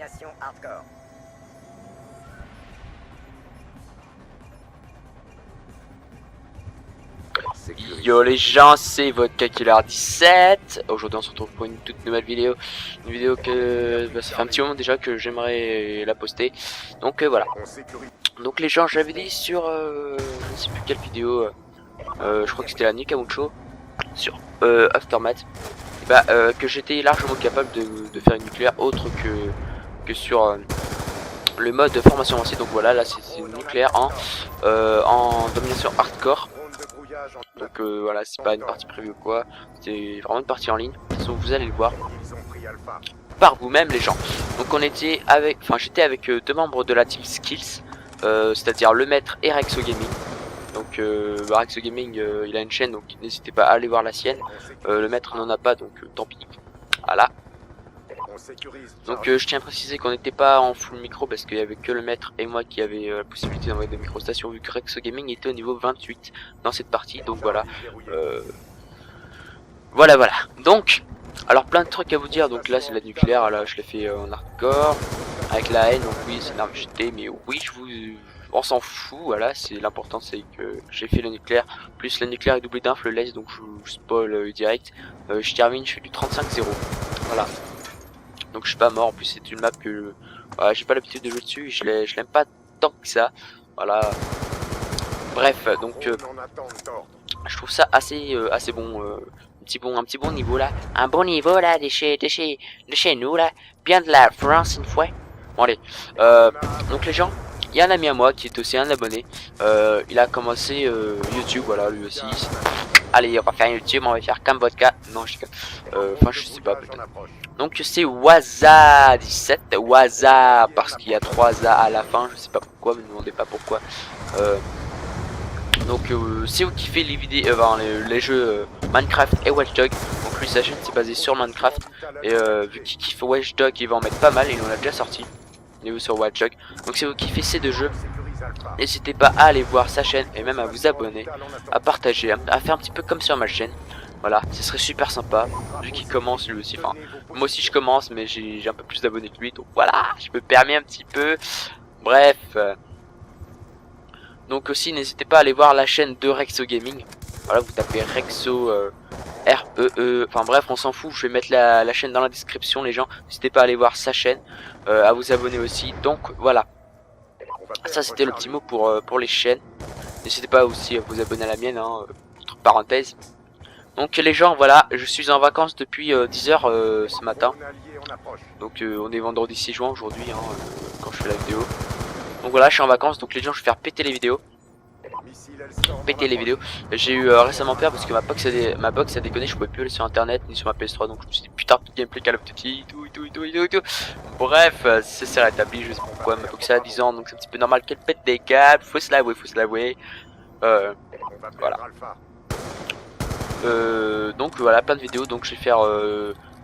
Domination hardcore. Yo les gens, c'est votre Killer 17. Aujourd'hui on se retrouve pour une toute nouvelle vidéo. Une vidéo que ça fait un petit moment déjà que j'aimerais la poster. Donc voilà. Donc les gens, j'avais dit sur je ne sais plus quelle vidéo, je crois que c'était la Nikamucho sur Aftermath, que j'étais largement capable de faire une nucléaire autre que sur le mode de formation avancée. Donc voilà, là c'est une nucléaire en domination hardcore. Donc voilà, c'est pas une partie prévue ou quoi, c'est vraiment une partie en ligne. De toute façon, vous allez le voir par vous-même les gens. Donc on était avec, enfin j'étais avec deux membres de la team Skills, c'est-à-dire le maître et Rexo Gaming. Donc Rexo Gaming il a une chaîne, donc n'hésitez pas à aller voir la sienne. Le maître n'en a pas, donc tant pis. Voilà. Donc je tiens à préciser qu'on n'était pas en full micro parce qu'il y avait que le maître et moi qui avait la possibilité d'envoyer des microstations, vu que Rexo Gaming était au niveau 28 dans cette partie. Donc voilà. Voilà. Donc, alors plein de trucs à vous dire. Donc là c'est la nucléaire, là je l'ai fait en hardcore avec la haine. Donc oui c'est une arme jetée, mais oui on s'en fout. Voilà, c'est l'important, c'est que j'ai fait le nucléaire plus la nucléaire et doublé d'inf le laisse, donc je vous spoil direct. Je termine, je fais du 35-0. Voilà. Donc je suis pas mort. En plus c'est une map que voilà, j'ai pas l'habitude de jouer dessus. Je l'aime pas tant que ça. Voilà. Bref, donc je trouve ça assez bon. Un petit bon niveau là. Un bon niveau là de chez nous là. Bien de la France une fois. Bon allez. Donc les gens, il y a un ami à moi qui est aussi un abonné. Il a commencé YouTube, voilà, lui aussi. Allez, on va faire YouTube, on va faire comme vodka. Non, je enfin, je sais pas, peut-être. Donc, c'est Waza17. Waza, parce qu'il y a 3 A à la fin. Je sais pas pourquoi, me demandez pas pourquoi. Donc, si vous kiffez les vidéos, les jeux Minecraft et Watch Dogs. Donc, lui, sa chaîne, c'est basé sur Minecraft. Et vu qu'il kiffe Watch Dogs, il va en mettre pas mal. Il en a déjà sorti. Niveau sur Watch Dogs. Donc, si vous kiffez ces deux jeux, n'hésitez pas à aller voir sa chaîne et même à vous abonner, à partager, à faire un petit peu comme sur ma chaîne. Voilà, ce serait super sympa, vu qu'il commence lui aussi. Enfin, moi aussi je commence, mais j'ai un peu plus d'abonnés que lui, donc voilà, je me permets un petit peu. Bref. Donc aussi, n'hésitez pas à aller voir la chaîne de Rexo Gaming. Voilà, vous tapez Rexo R-E-E, enfin bref, on s'en fout, je vais mettre la chaîne dans la description les gens. N'hésitez pas à aller voir sa chaîne, à vous abonner aussi, donc voilà. Ça c'était le petit mot pour les chaînes. N'hésitez pas aussi à vous abonner à la mienne, hein, entre parenthèses. Donc les gens, voilà, je suis en vacances depuis 10h ce matin. Donc on est vendredi 6 juin aujourd'hui, hein, quand je fais la vidéo. Donc voilà, je suis en vacances, donc les gens, je vais faire péter les vidéos. J'ai eu récemment peur parce que ma box a déconné, je pouvais plus aller sur internet ni sur ma PS3, donc je me suis dit putain, gameplay Call of Duty, tout. Bref, c'est rétabli, je sais pas pourquoi. Ma box a 10 ans, donc c'est un petit peu normal qu'elle pète des câbles, faut se l'avouer. Voilà. Donc voilà, plein de vidéos. Donc je vais faire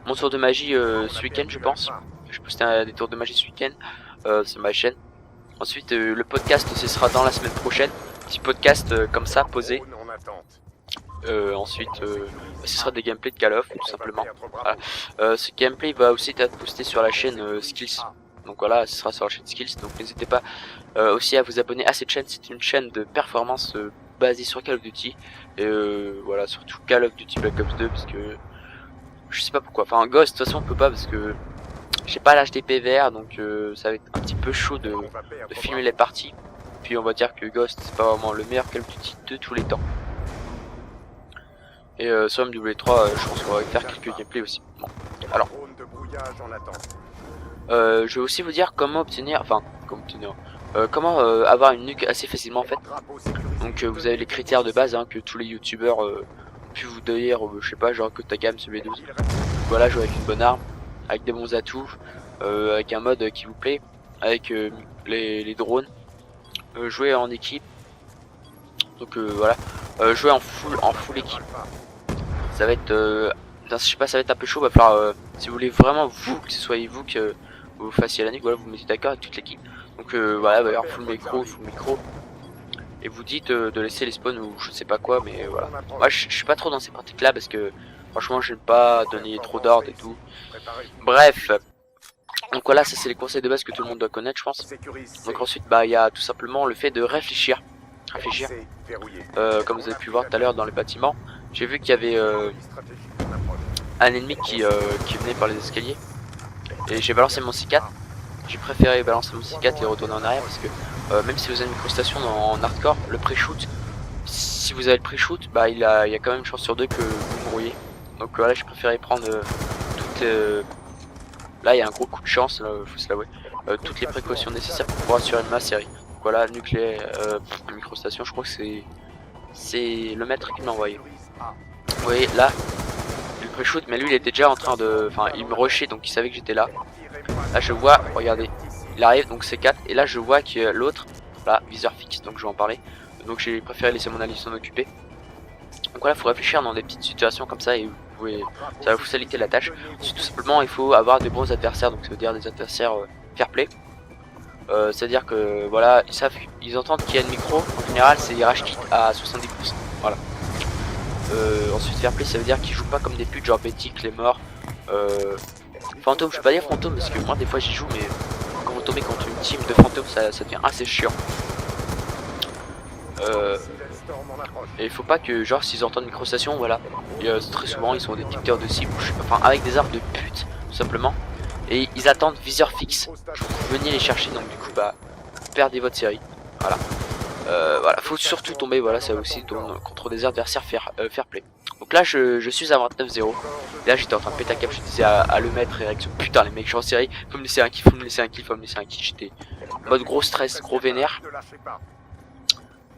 mon tour de magie ce week-end, je pense. Je vais poster des tours de magie ce week-end sur ma chaîne. Ensuite le podcast, ce sera dans la semaine prochaine. Petit podcast comme ça, posé. Ensuite ce sera des gameplays de Call of, tout simplement. Voilà. Ce gameplay va aussi être posté sur la chaîne Skills. Donc voilà, ce sera sur la chaîne Skills. Donc n'hésitez pas aussi à vous abonner à cette chaîne. C'est une chaîne de performance basée sur Call of Duty. Et voilà, surtout Call of Duty Black Ops 2, parce que je sais pas pourquoi. Enfin Ghost, de toute façon on peut pas parce que j'ai pas l'HDP VR, donc ça va être un petit peu chaud de filmer les parties. Puis on va dire que Ghost c'est pas vraiment le meilleur Call of Duty de tous les temps. Et sur MW3 je pense qu'on va faire quelques gameplays aussi. Bon. Alors je vais aussi vous dire comment obtenir, comment avoir une nuque assez facilement en fait. Donc vous avez les critères de base, hein, que tous les youtubeurs ont pu vous dire, je sais pas, genre Kotagam CB12. Voilà, jouer avec une bonne arme, avec des bons atouts, avec un mode qui vous plaît, avec les drones, jouer en équipe. Donc voilà, jouer en full équipe. Ça va être, je sais pas, ça va être un peu chaud. Va falloir, si vous voulez vraiment que ce soit vous que vous fassiez la nuque, voilà, vous mettez d'accord avec toute l'équipe. Donc voilà, il va y avoir full micro. Et vous dites de laisser les spawns ou je sais pas quoi, mais voilà. Moi je suis pas trop dans ces pratiques là parce que franchement j'aime pas donner trop d'ordre et tout. Bref, Donc voilà, ça c'est les conseils de base que tout le monde doit connaître, je pense. Donc ensuite, bah il y a tout simplement le fait de réfléchir. Comme vous avez pu voir tout à l'heure dans les bâtiments, j'ai vu qu'il y avait un ennemi qui venait par les escaliers. Et j'ai balancé mon C4. J'ai préféré balancer mon C4 et retourner en arrière parce que même si vous avez une microstation en hardcore, le pré-shoot, si vous avez le pré-shoot, bah il y a quand même une chance sur deux que vous mouriez. Donc voilà, j'ai préféré prendre toutes là il y a un gros coup de chance, faut se l'avouer. Toutes les précautions nécessaires pour pouvoir assurer ma série. Donc voilà, nucléaire, microstation, je crois que c'est le maître qui m'a envoyé. Vous voyez là, le pré-shoot, mais lui il était déjà en train de, enfin il me rushait donc il savait que j'étais là. Là je vois, regardez, il arrive donc c'est 4 et là je vois que l'autre, là viseur fixe, donc je vais en parler. Donc j'ai préféré laisser mon allié s'en occuper. Donc voilà, il faut réfléchir dans des petites situations comme ça et vous pouvez, ça va vous faciliter la tâche. Tout simplement il faut avoir de bons adversaires, donc ça veut dire des adversaires fair play. C'est-à-dire que voilà, ils entendent qu'il y a une micro, en général c'est rage kit à 70%. Voilà. Ensuite fair play ça veut dire qu'ils jouent pas comme des putes genre Betty, Claymore, Fantôme, je peux pas dire fantôme parce que moi des fois j'y joue, mais quand vous tombez contre une team de fantômes ça devient assez chiant. Et il faut pas que genre s'ils entendent microstation, voilà, très souvent ils sont des détecteurs de cibles, enfin avec des armes de pute tout simplement. Et ils attendent viseur fixe, vous veniez les chercher, donc du coup bah perdez votre série. Voilà. Voilà, faut surtout tomber, voilà, ça aussi contre des adversaires fair play. Donc là je suis à 29-0. Là j'étais en train de péter un câble, je disais à le maître et avec ce putain les mecs je suis en série, faut me laisser un kill, faut me laisser un kill, faut me laisser un kill. J'étais en mode gros stress, gros vénère.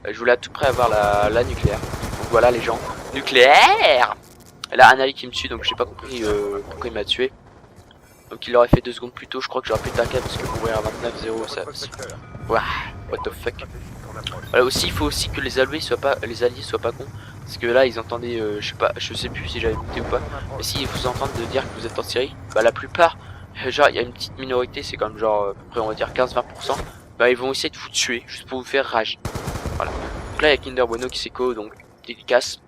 Je voulais à tout près avoir la nucléaire. Donc voilà les gens, nucléaire. Et là un allié qui me tue, donc j'ai pas compris pourquoi il m'a tué. Donc il aurait fait 2 secondes plus tôt, je crois que j'aurais pété un câble parce que mourir à 29-0 ça... Ouah, what the fuck. Voilà aussi, il faut aussi que les alliés soient pas cons. Parce que là ils entendaient, je sais plus si j'avais écouté ou pas. Mais s'ils vous entendent de dire que vous êtes en série, bah la plupart, genre il y a une petite minorité, c'est comme genre à peu près on va dire 15-20%. Bah ils vont essayer de vous tuer juste pour vous faire rage. Voilà. Donc là il y a Kinder Bueno qui s'écho, donc dédicace.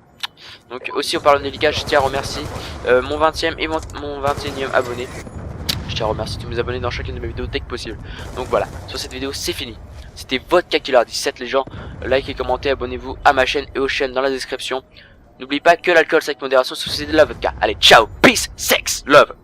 Donc aussi on parle de dédicace, je tiens à remercier mon 20e et mon 21e abonné. Je tiens à remercier tous mes abonnés dans chacune de mes vidéos dès que possible. Donc voilà, sur cette vidéo c'est fini. C'était votre Kakiller17 les gens. Likez, commentez, abonnez-vous à ma chaîne et aux chaînes dans la description. N'oubliez pas que l'alcool c'est avec modération, si vous avez de la vodka. Allez, ciao, peace, sex, love.